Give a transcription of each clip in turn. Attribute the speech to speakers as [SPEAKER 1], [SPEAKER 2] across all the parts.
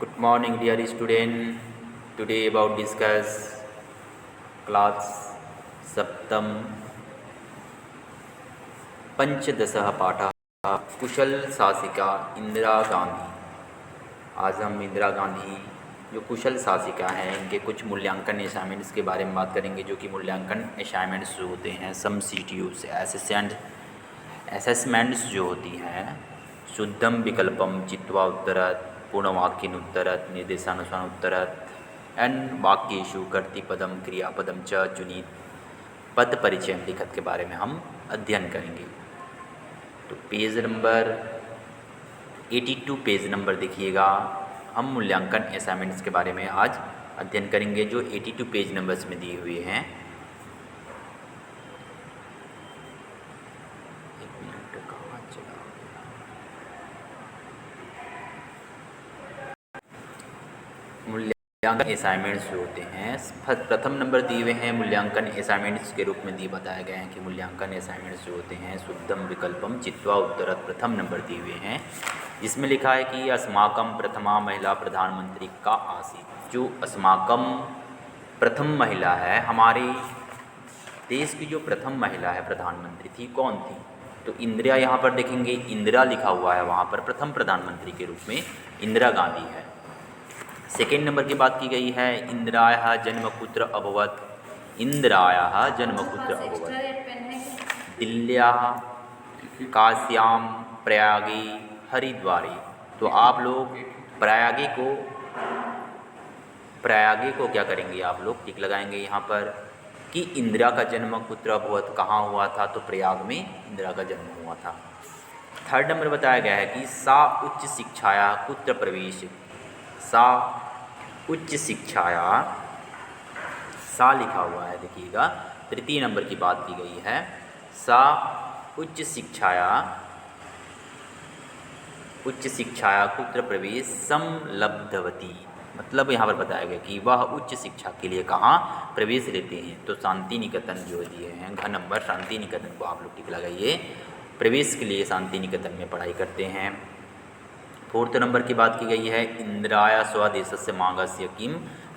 [SPEAKER 1] Good morning, dear student. Today about discuss class सप्तम पंचदशः पाठः कुशल शासिका इंदिरा गांधी। आज हम इंदिरा गांधी जो कुशल शासिका हैं इनके कुछ मूल्यांकन असाइनमेंट्स के बारे में बात करेंगे, जो कि मूल्यांकन असाइनमेंट्स जो होते हैं सम CTU से असेसमेंट्स जो होती हैं शुद्धम विकल्पम चित्वा उत्तरत पूर्णवाक्यन उत्तरत निर्देशानुसार उत्तरत एंड वाक्येषु कर्तृपदम क्रियापदम च चुनित पद परिचय लिखत के बारे में हम अध्ययन करेंगे। तो पेज नंबर 82 पेज नंबर देखिएगा, हम मूल्यांकन असाइनमेंट्स के बारे में आज अध्ययन करेंगे जो 82 पेज नंबर्स में दिए हुए हैं। मूल्यांकन असाइनमेंट्स जो होते हैं प्रथम नंबर दिए हुए हैं मूल्यांकन असाइनमेंट्स के रूप में बताया गया है कि मूल्यांकन असाइनमेंट्स जो होते हैं शुद्धम विकल्पम चित्वा उत्तरत प्रथम नंबर दिए हुए हैं, जिसमें लिखा है कि अस्माकम प्रथमा महिला प्रधानमंत्री का आसीत। जो अस्माकम प्रथम महिला है, हमारे देश की जो प्रथम महिला है प्रधानमंत्री थी, कौन थी? तो इंदिरा, यहाँ पर देखेंगे इंदिरा लिखा हुआ है, वहाँ पर प्रथम प्रधानमंत्री के रूप में इंदिरा गांधी है। सेकेंड नंबर की बात की गई है इंदिरायाः जन्मकुत्र अभवत्। इंदिरायाः जन्मकुत्र अभवत् दिल्ल्याः काश्यां प्रयागे हरिद्वारे। तो आप लोग प्रयागे को क्या करेंगे, आप लोग टिक लगाएंगे यहाँ पर कि इंदिरा का जन्म कुत्र अभवत्, कहाँ हुआ था? तो प्रयाग में इंदिरा का जन्म हुआ था। थर्ड नंबर बताया गया है कि सा उच्च शिक्षाया कुत्र प्रवेश। सा उच्च शिक्षाया, सा लिखा हुआ है देखिएगा। तृतीय नंबर की बात की गई है सा उच्च शिक्षाया कुत्र प्रवेश संलब्धवती। मतलब यहाँ पर बताया गया कि वह उच्च शिक्षा के लिए कहाँ प्रवेश लेते हैं। तो शांति निकेतन जो दिए हैं, घ नंबर शांति निकेतन को आप लोग टिक लगाइए। प्रवेश के लिए शांति निकेतन में पढ़ाई करते हैं। फोर्थ नंबर की बात की गई है इंदिराया स्वदेशस्य मार्गस्य किम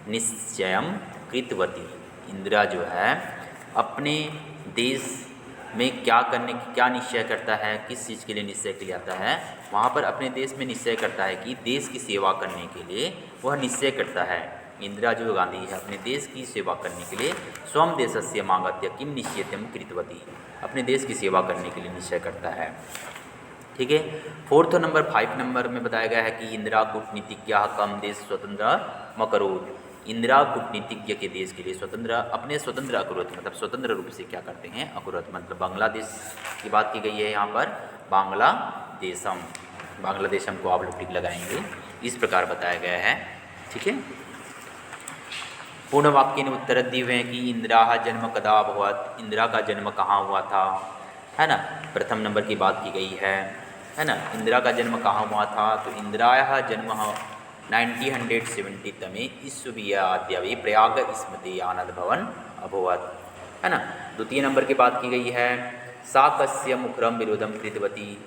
[SPEAKER 1] निश्चयम कृतवती। इंदिरा जो है अपने देश में क्या निश्चय करता है, किस चीज़ के लिए निश्चय के लिए आता है? वहाँ पर अपने देश में निश्चय करता है कि देश की सेवा करने के लिए वह निश्चय करता है। इंदिरा जो गांधी है अपने देश की सेवा करने के लिए स्वम देशस्य मागत्य किम निश्चयम कृतवती, अपने देश की सेवा करने के लिए निश्चय करता है। ठीक है। फोर्थ नंबर 5 नंबर में बताया गया है कि इंदिरा कूटनीतिज्ञ कम देश स्वतंत्र मकरोत। इंदिरा कूटनीतिज्ञ के देश के लिए अपने स्वतंत्र अकुरत, मतलब स्वतंत्र रूप से क्या करते हैं, अकुरत मतलब बांग्लादेश की बात की गई है यहाँ पर। बांग्लादेशम को आप लोग टिक लगाएंगे, इस प्रकार बताया गया है। ठीक है। पूर्ण वाक्य ने उत्तर दिए हुए हैं कि इंदिरा जन्म कदा अभवत्। इंदिरा का जन्म कहाँ हुआ था, है ना? प्रथम नंबर की बात की गई है ना? इंदिरा का जन्म कहाँ हुआ था? तो इंदिरायाः जन्म 1970 तमे ईस्वीयाद्यवे प्रयाग स्मृति आनंद भवन अभवत्, है ना? द्वितीय नंबर की बात की गई है सा कस्य मुखरम विरोधम कृतवती।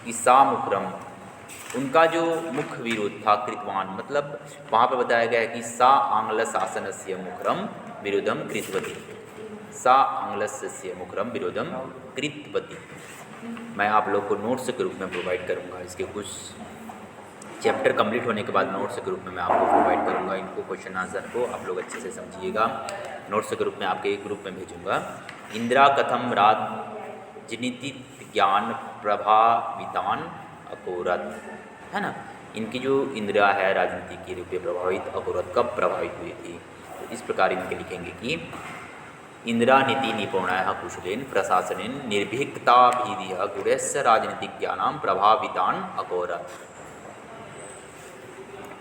[SPEAKER 1] ईसा मुखरम, उनका जो मुख विरोध था कृतवान, मतलब वहाँ पर बताया गया है कि सा आंग्ल शासनस्य मुखरम विरोधम कृतवती। सा आंग्लस्य मुखरम विरोधम कृतवती। मैं आप लोग को नोट्स के रूप में प्रोवाइड करूँगा, इसके कुछ चैप्टर कंप्लीट होने के बाद नोट्स के रूप में मैं आपको प्रोवाइड करूँगा। इनको क्वेश्चन आंसर को आप लोग अच्छे से समझिएगा। नोट्स के रूप में आपके एक ग्रुप में भेजूँगा। इंदिरा कथम राजनीति ज्ञान प्रभावितान अकोरत, है ना? इनकी जो इंदिरा है राजनीति के रूप में प्रभावित अकोरत, कब प्रभावित हुई थी? तो इस प्रकार इनके लिखेंगे कि इंदिरा नीति निपुणायाः कुशलेन प्रशासनेन निर्भीकताभिधिः गुणस्य राजनीतिज्ञानां प्रभावितान अकोरत।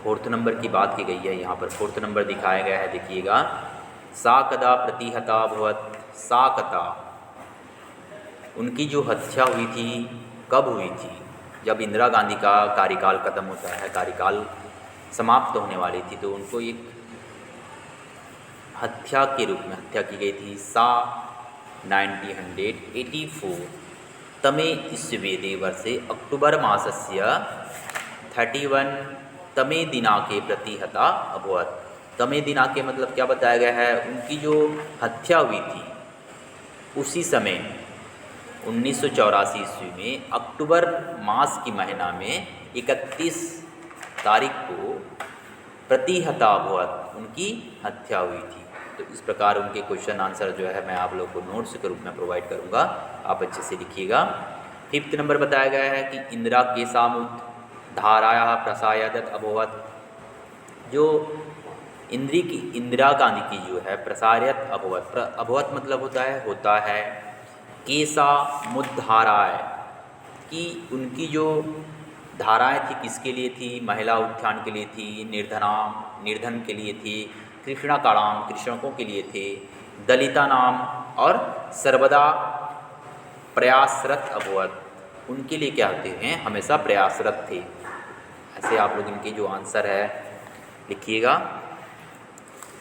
[SPEAKER 1] फोर्थ नंबर की बात की गई है यहाँ पर। फोर्थ नंबर दिखाया गया है देखिएगा सा कदा प्रतिहता भवत्। सा कदा, उनकी जो हत्या हुई थी कब हुई थी? जब इंदिरा गांधी का कार्यकाल खत्म होता है, कार्यकाल समाप्त होने वाली थी, तो उनको एक हत्या के रूप में हत्या की गई थी। सा 1984 तमे ईस्वीदे वर्षे अक्टूबर मासस्य 31 तमे दिनाके प्रतिहता अभवत। तमे दिनाके मतलब क्या बताया गया है, उनकी जो हत्या हुई थी उसी समय 1984 ईस्वी में अक्टूबर मास की महीना में 31 तारीख को प्रतिहता अभवत, उनकी हत्या हुई थी। तो इस प्रकार उनके क्वेश्चन आंसर जो है मैं आप लोग को नोट्स के रूप में प्रोवाइड करूँगा, आप अच्छे से लिखिएगा। 5th नंबर बताया गया है कि इंदिरा केशामुत धाराया प्रसायदत अभवत। जो इंदिरा गांधी की जो है प्रसारित अभवत, अभवत मतलब होता है केसा मुद्धाराय, कि उनकी जो धाराएं थी किसके लिए थी, महिला उत्थान के लिए थी, निर्धन के लिए थी, कृष्णा काणाम कृषकों के लिए थे, दलिता नाम और सर्वदा प्रयासरत अभवत, उनके लिए क्या होते हैं, हमेशा प्रयासरत थे। ऐसे आप लोग इनके जो आंसर है लिखिएगा।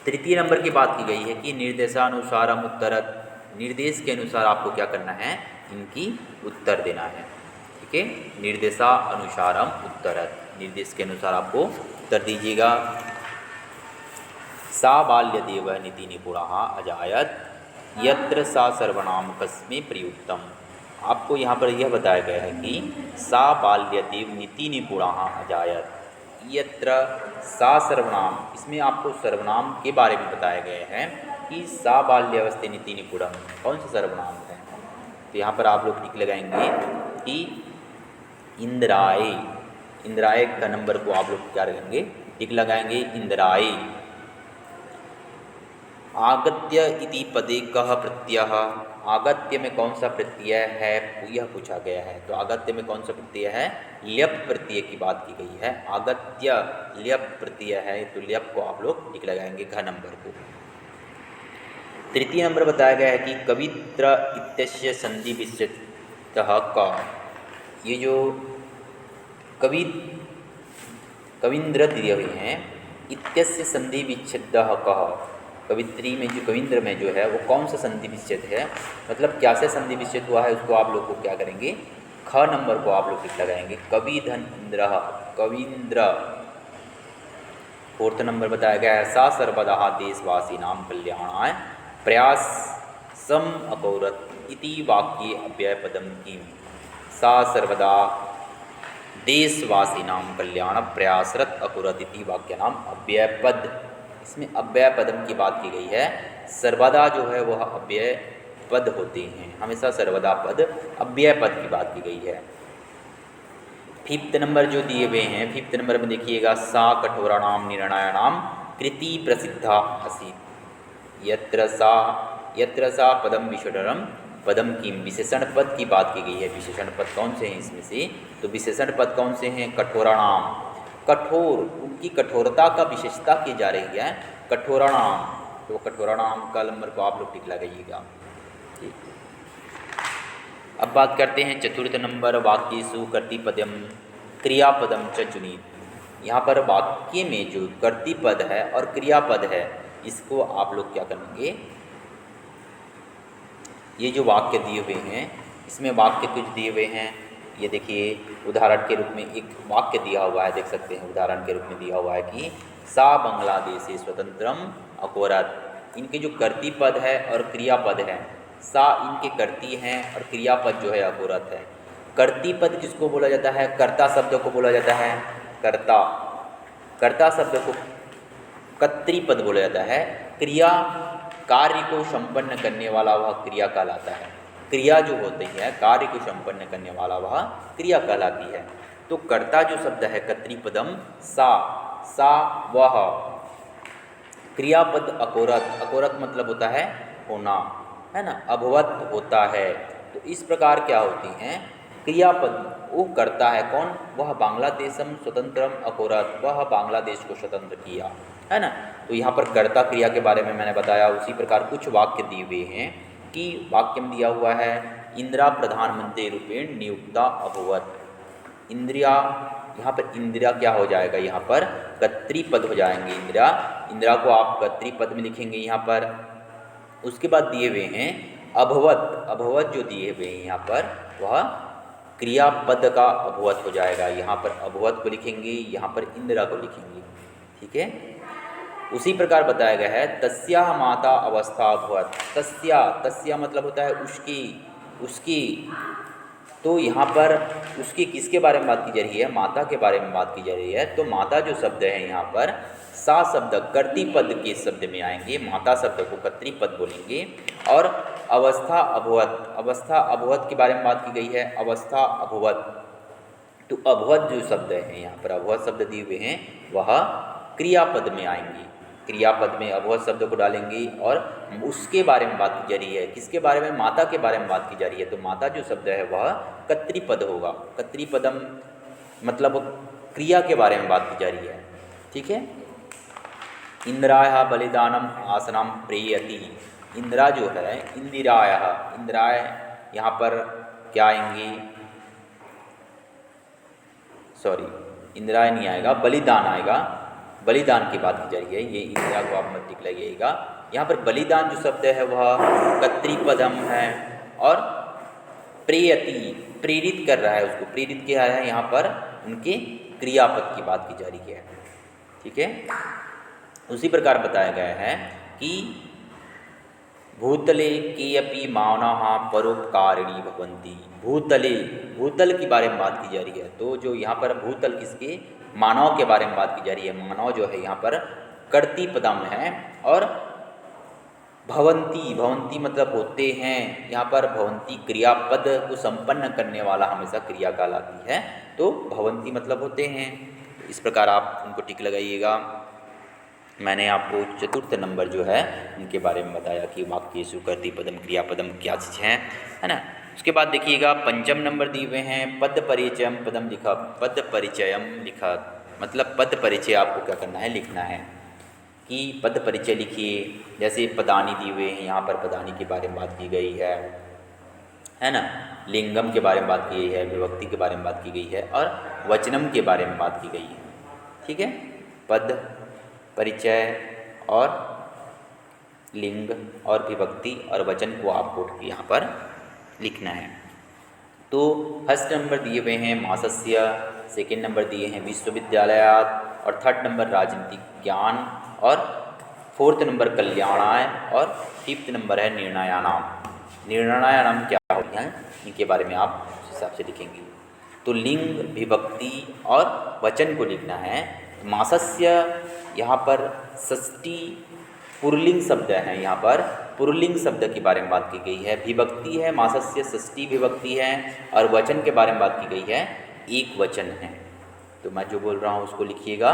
[SPEAKER 1] 3 नंबर की बात की गई है कि निर्देशानुसारम उत्तरत, निर्देश के अनुसार आपको क्या करना है, इनकी उत्तर देना है। ठीक है, निर्देशानुसारम उत्तरत, निर्देश के अनुसार आपको उत्तर दीजिएगा। सा बाल्यदेव नीति निपुणः अजायत यत्र सा सर्वनाम कस्मे प्रयुक्तम। आपको यहाँ पर यह बताया गया है कि सा बाल्यदेव नीति निपुणः अजायत यत्र सा सर्वनाम, इसमें आपको सर्वनाम के बारे में बताया गया है कि सा बाल्यावस्थे नीति निपुणम कौन सा सर्वनाम है। तो यहाँ पर आप लोग टिक लगाएंगे कि इंद्राय, इंद्राय का नंबर को आप लोग क्या लगाएंगे, टिक लगाएंगे इंद्राय। आगत्य इति पदे कः प्रत्ययः, आगत्य में कौन सा प्रत्यय है यह पूछा गया है। तो आगत्य में कौन सा प्रत्यय है, ल्यप प्रत्यय की बात की गई है। आगत्य ल्यप प्रत्यय है, तो ल्यप को आप लोग टिक लगाएंगे घ नंबर को। 3 नंबर बताया गया है कि कवित्र इत्यस्य संधि विच्छेदः क। ये जो कविंद्र दिए हुए हैं, इत्यस्य संधि विच्छेदः कः, कवित्री में जो कविंद्र में जो है वो कौन सा संधि विच्छेद है, मतलब क्या से संधि विच्छेद हुआ है, उसको आप लोग को क्या करेंगे, ख नंबर को आप लोग टिक लगाएंगे। कविधन इंद्र कविंद्र। 4th नंबर बताया गया है सा सर्वदा देशवासी नाम कल्याणाय प्रयास सम अकौरत इति वाक्ये अव्यय पदम किम। सा सर्वदा देशवासी नाम कल्याण प्रयासरत अकुरत इति वाक्य नाम अव्यय पद। इसमें अव्यय पदम की बात की गई है। सर्वदा जो है वह अव्यय पद होते हैं, हमेशा सर्वदा पद अव्यय पद की बात की गई है। 5th नंबर जो दिए हुए हैं, 5th नंबर में देखिएगा सा कठोराणाम निर्णयाणाम कृति प्रसिद्धा आसीत् यत्र सा पदम विशेषणम पदम किम। विशेषण पद की बात की गई है। विशेषण पद कौन से हैं इसमें से, तो विशेषण पद कौन से हैं, कठोराणाम, कठोर, उनकी कठोरता का विशेषता की जा रही है कठोराणाम। तो कठोराणाम का नंबर को आप लोग टिक लगाइएगा। अब बात करते हैं 4th नंबर वाक्येषु कर्तृपदम क्रियापदम च चुनित। यहाँ पर वाक्य में जो कर्तृपद है और क्रियापद है इसको आप लोग क्या करेंगे, ये जो वाक्य दिए हुए हैं इसमें वाक्य कुछ दिए हुए हैं। ये देखिए उदाहरण के रूप में एक वाक्य दिया हुआ है, देख सकते हैं उदाहरण के रूप में दिया हुआ है कि सा बांग्लादेशी स्वतंत्रम अकोरत। इनके जो कर्तृपद है और क्रियापद है, सा इनके कर्ती हैं और क्रियापद जो है अकोरत है। कर्तृपद किसको बोला जाता है, कर्ता शब्द को बोला जाता है, कर्ता, कर्ता शब्द को कर्तृपद बोला जाता है। क्रिया कार्य को संपन्न करने वाला वह क्रिया कहलाता है। क्रिया जो होती है कार्य को संपन्न करने वाला वह क्रिया कहलाती है। तो कर्ता जो शब्द है कर्तृपदम सा वह, क्रियापद अकोरत, अकोरत मतलब होता है होना, है ना, अभवत होता है। तो इस प्रकार क्या होती हैं क्रियापद, वो करता है कौन, वह बांग्लादेशम स्वतंत्रम अकोरत, वह बांग्लादेश को स्वतंत्र किया, है ना। तो यहाँ पर कर्ता क्रिया के बारे में मैंने बताया। उसी प्रकार कुछ वाक्य दिए हुए हैं कि वाक्य में दिया हुआ है इंदिरा प्रधानमंत्री रूपेण नियुक्ता अभवत। इंदिरा, यहाँ पर इंदिरा क्या हो जाएगा, यहाँ पर कर्तृपद हो जाएंगे इंदिरा। इंदिरा को आप कर्तृपद में लिखेंगे यहाँ पर। उसके बाद दिए हुए हैं अभवत, अभवत जो दिए हुए हैं यहाँ पर वह क्रियापद का अभवत हो जाएगा। यहाँ पर अभवत को लिखेंगे, यहाँ पर इंदिरा को लिखेंगे। ठीक है। उसी प्रकार बताया गया है तस्या माता अवस्था अभवत। तस्या मतलब होता है उसकी। तो यहाँ पर उसकी किसके बारे में बात की जा रही है? माता के बारे में बात की जा रही है। तो माता जो शब्द है यहाँ पर सा शब्द कर्तृपद के शब्द में आएंगे, माता शब्द को कर्तृपद बोलेंगे। और अवस्था अभवत के बारे में बात की गई है, अवस्था अभवत। तो अभवत जो शब्द है यहाँ पर अभवत शब्द दिए हुए हैं वह क्रियापद में आएंगे। क्रियापद में अभवत शब्द को डालेंगे और उसके बारे में बात की जा रही है। किसके बारे में? माता के बारे में बात की जा रही है। तो माता जो शब्द है वह कर्तृपद होगा। कर्तृपदम मतलब क्रिया के बारे में बात की जा रही है। ठीक है। इंद्राया बलिदानम आसनम प्रेयति। इंदिरा जो है इंदिराय यहाँ पर क्या आएंगी? इंदिराय नहीं आएगा, बलिदान आएगा। बलिदान की बात की जा रही है। ये इंदिरा को आप मत टिक लगाइएगा। यहाँ पर बलिदान जो शब्द है वह कर्तृपदम है और प्रेयति प्रेरित कर रहा है, उसको प्रेरित किया है। यहाँ पर उनके क्रियापद की बात की जा रही है। ठीक है। उसी प्रकार बताया गया है कि भूतले के अपि मानव परोपकारिणी भवन्ति। भूतल के बारे में बात की जा रही है। तो जो यहाँ पर भूतल किसके? मानव के बारे में बात की जा रही है। मानव जो है यहाँ पर कर्तृपदम है और भवंती मतलब होते हैं। यहाँ पर भवंती क्रियापद को संपन्न करने वाला हमेशा क्रिया कहलाती है। तो भवंती मतलब होते हैं। इस प्रकार आप उनको टिक लगाइएगा। मैंने आपको चतुर्थ नंबर जो है उनके बारे में बताया कि वाक्येषु कर्तृपदम क्रियापदम क्या चीज़ है ना। उसके बाद देखिएगा पंचम नंबर दिए हुए हैं पद परिचयम पदम लिखा। पद परिचयम लिखा मतलब पद परिचय आपको क्या करना है? लिखना है कि पद परिचय लिखिए। जैसे पदानी दिए हुए हैं, यहाँ पर पदानी के बारे में बात की गई है ना। लिंगम के बारे में बात की गई है, विभक्ति के बारे में बात की गई है और वचनम के बारे में बात की गई है। ठीक है। पद परिचय और लिंग और विभक्ति और वचन को आपको यहाँ पर लिखना है। तो फर्स्ट नंबर दिए हुए हैं मासस्य, सेकेंड नंबर दिए हैं विश्वविद्यालयात और थर्ड नंबर राजनीतिक ज्ञान और फोर्थ नंबर कल्याणाय और फिफ्थ नंबर है निर्णयानाम। निर्णयानाम क्या होती हैं इनके बारे में आप उस हिसाब से लिखेंगे। तो लिंग विभक्ति और वचन को लिखना है। मासस्य यहाँ पर षष्ठी पुरलिंग शब्द है। यहाँ पर पुरलिंग शब्द के बारे में बात की गई है। विभक्ति है मासस्य षष्ठी विभक्ति है और वचन के बारे में बात की गई है एक वचन है। तो मैं जो बोल रहा हूँ उसको लिखिएगा।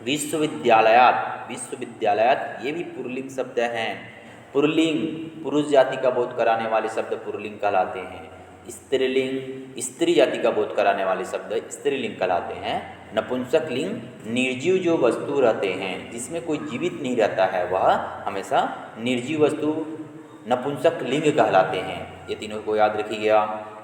[SPEAKER 1] विश्वविद्यालयात ये भी पुरलिंग शब्द हैं। पुरलिंग पुरुष जाति का बोध कराने वाले शब्द पुरलिंग कहलाते हैं। स्त्रीलिंग स्त्री जाति का बोध कराने वाले शब्द स्त्रीलिंग कहलाते हैं। नपुंसक लिंग निर्जीव जो वस्तु रहते हैं जिसमें कोई जीवित नहीं रहता है वह हमेशा निर्जीव वस्तु नपुंसक लिंग कहलाते हैं। ये तीनों को याद रखिएगा।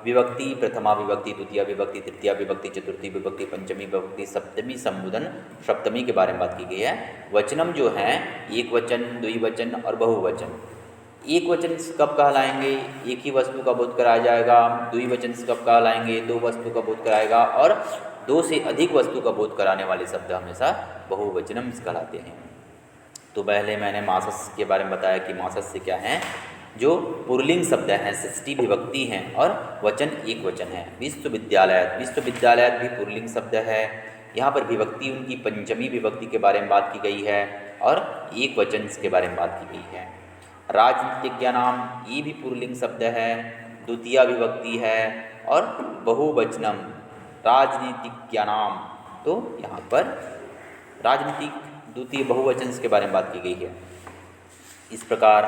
[SPEAKER 1] विभक्ति प्रथमा विभक्ति, द्वितीय विभक्ति, तृतीय विभक्ति, चतुर्थी विभक्ति, पंचमी विभक्ति, सप्तमी संबोधन सप्तमी के बारे में बात की गई है। वचनम जो है एक वचन, द्विवचन और बहुवचन। एक वचन कब कहलाएंगे? एक ही वस्तु का बोध कराया जाएगा। द्विवचन कब कहलाएंगे? दो वस्तु का बोध कराएगा। और दो से अधिक वस्तु का बोध कराने वाले शब्द हमेशा बहुवचनम कहलाते हैं। तो पहले मैंने मासस के बारे में बताया कि मासस से क्या है? जो पुरलिंग शब्द हैं, षष्ठी विभक्ति हैं और वचन एक वचन है। विश्वविद्यालय भी पुरलिंग शब्द है। यहाँ पर विभक्ति उनकी पंचमी विभक्ति के बारे में बात की गई है और एक वचन के बारे में बात की गई है। राजनीतिज्ञ नाम ये भी पुरलिंग शब्द है, द्वितीय विभक्ति है और बहुवचनम राजनीतिज्ञ नाम। तो यहाँ पर राजनीतिक द्वितीय बहुवचन के बारे में बात की गई है। इस प्रकार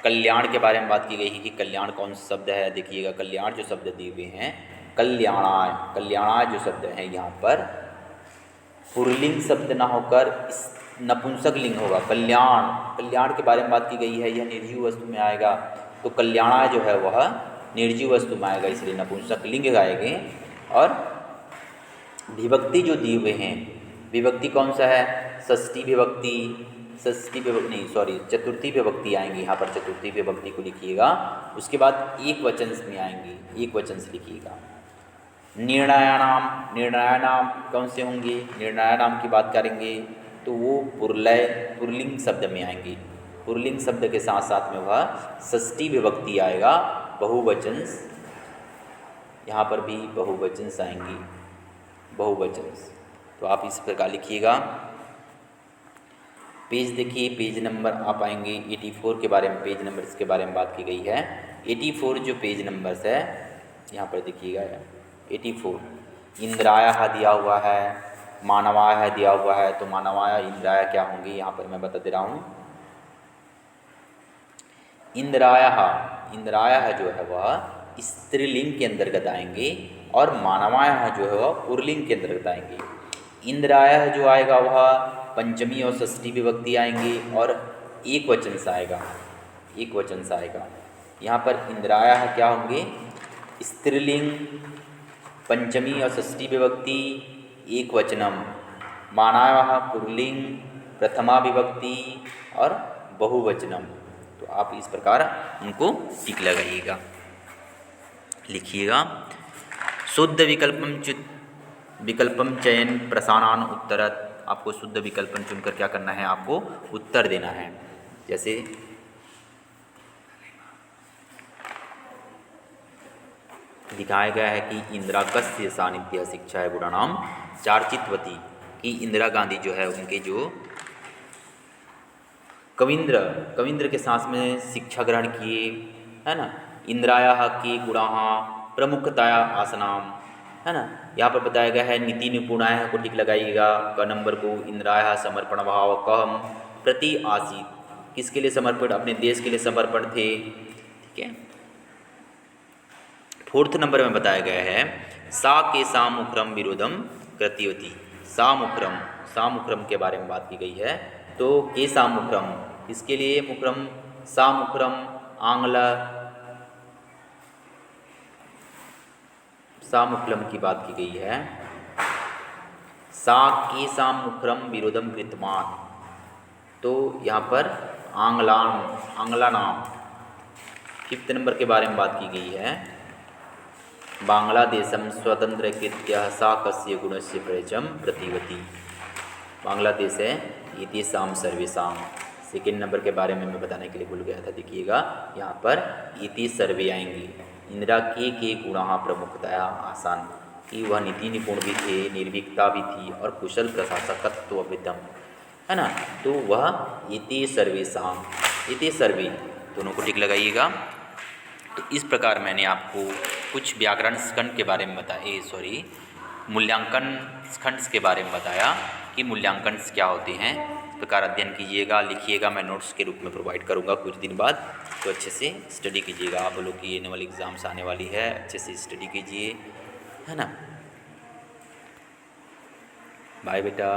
[SPEAKER 1] कल्याण के बारे में बात की गई है कि कल्याण कौन सा शब्द है। देखिएगा कल्याण जो शब्द दिए हुए हैं कल्याणाय जो शब्द है यहाँ पर पुरलिंग शब्द ना होकर नपुंसक लिंग होगा। कल्याण के बारे में बात की गई है, यह निर्जीव वस्तु में आएगा। तो कल्याणाय जो है वह निर्जीव वस्तु में आएगा, इसलिए नपुंसक लिंग आएंगे। और विभक्ति जो दिए हुए हैं, विभक्ति कौन सा है? चतुर्थी विभक्ति आएंगी। यहाँ पर चतुर्थी विभक्ति को लिखिएगा। उसके बाद एक वचन में आएंगी, एक वचन से लिखिएगा। निर्णयानाम कौन से होंगे? निर्णयानाम की बात करेंगे तो वो पुरलिंग शब्द में आएंगे। पुरलिंग शब्द के साथ साथ में वह षष्ठी विभक्ति आएगा, बहुवचन, यहाँ पर भी बहुवचन आएंगी, बहुवचन। तो आप इस प्रकार लिखिएगा। पेज देखिए, पेज नंबर आप आएंगे 84 के बारे में, पेज नंबर इसके बारे में बात की गई है। 84 जो पेज नंबर्स है यहाँ पर देखिएगा, 84 इंद्राया दिया हुआ है, मानवाय दिया हुआ है। तो मानवाय इंद्राया क्या होंगी यहाँ पर मैं बता दे रहा हूँ। इंद्राया जो है वह स्त्रीलिंग के अंतर्गत आएंगे और मानवाय जो है वह पुरलिंग के अंतर्गत आएंगे। इंद्राया जो आएगा वह पंचमी और षष्ठी विभक्ति आएंगी और एक वचन से आएगा, एक वचन से आएगा। यहाँ पर इंद्राया क्या होंगे? स्त्रीलिंग, पंचमी और षष्ठी विभक्ति, एक वचनम। मानवाय पुरलिंग, प्रथमा विभक्ति और बहुवचनम। तो आप इस प्रकार उनको टिक लगाइएगा, लिखिएगा। शुद्ध विकल्पम चयन प्रसानान उत्तरत। आपको शुद्ध विकल्पन चुनकर क्या करना है? आपको उत्तर देना है। जैसे दिखाया गया है कि इंदिरा कस्य सानिध्य शिक्षा है गुणानाम चार्चितवती, कि इंदिरा गांधी जो है उनके जो कविंद्र के साथ में शिक्षा ग्रहण किए, है ना। इंदिराया के गुणा प्रमुखताया आसनाम, है ना। यहाँ पर बताया गया है नीति निपुणाया को टिक लगाइएगा। क नंबर को इंदिराया समर्पण भाव कम प्रति आसित, किसके लिए समर्पण? अपने देश के लिए समर्पण थे, ठीक है। 4th नंबर में बताया गया है सा के सामुक्रम विरोधम कृत्यवती। सामुक्रम के बारे में बात की गई है। तो के सामुक्रम इसके लिए मुक्रम, सामुक्रम आंग्ला सामुक्रम की बात की गई है। सा के सामुक्रम विरोधम कृतमान, तो यहाँ पर आंग्ला नाम। 5th नंबर के बारे में बात की गई है। बांग्लादेशम स्वतंत्र कृत्य सा कस्य गुणस्य परिचम प्रतिवती। बांग्लादेश है इति साम सर्वेसाम। 2nd नंबर के बारे में मैं बताने के लिए भूल गया था, देखिएगा यहाँ पर इति सर्वे आएंगी। इंदिरा के गुणा प्रमुखतया आसान, कि वह नीति निपुण भी थे, निर्भीकता भी थी और कुशल प्रशासकत्व विधम, है ना। तो वह इति सर्वेसाम, इति सर्वे दोनों को टिक लगाइएगा। तो इस प्रकार मैंने आपको कुछ व्याकरण खंड के बारे में बताया, मूल्यांकन खंड के बारे में बताया कि मूल्यांकन क्या होते हैं। इस प्रकार अध्ययन कीजिएगा, लिखिएगा। मैं नोट्स के रूप में प्रोवाइड करूँगा कुछ दिन बाद, तो अच्छे से स्टडी कीजिएगा। आप लोग की एनुअल एग्ज़ाम्स आने वाली है, अच्छे से स्टडी कीजिए, है ना। बाय बेटा।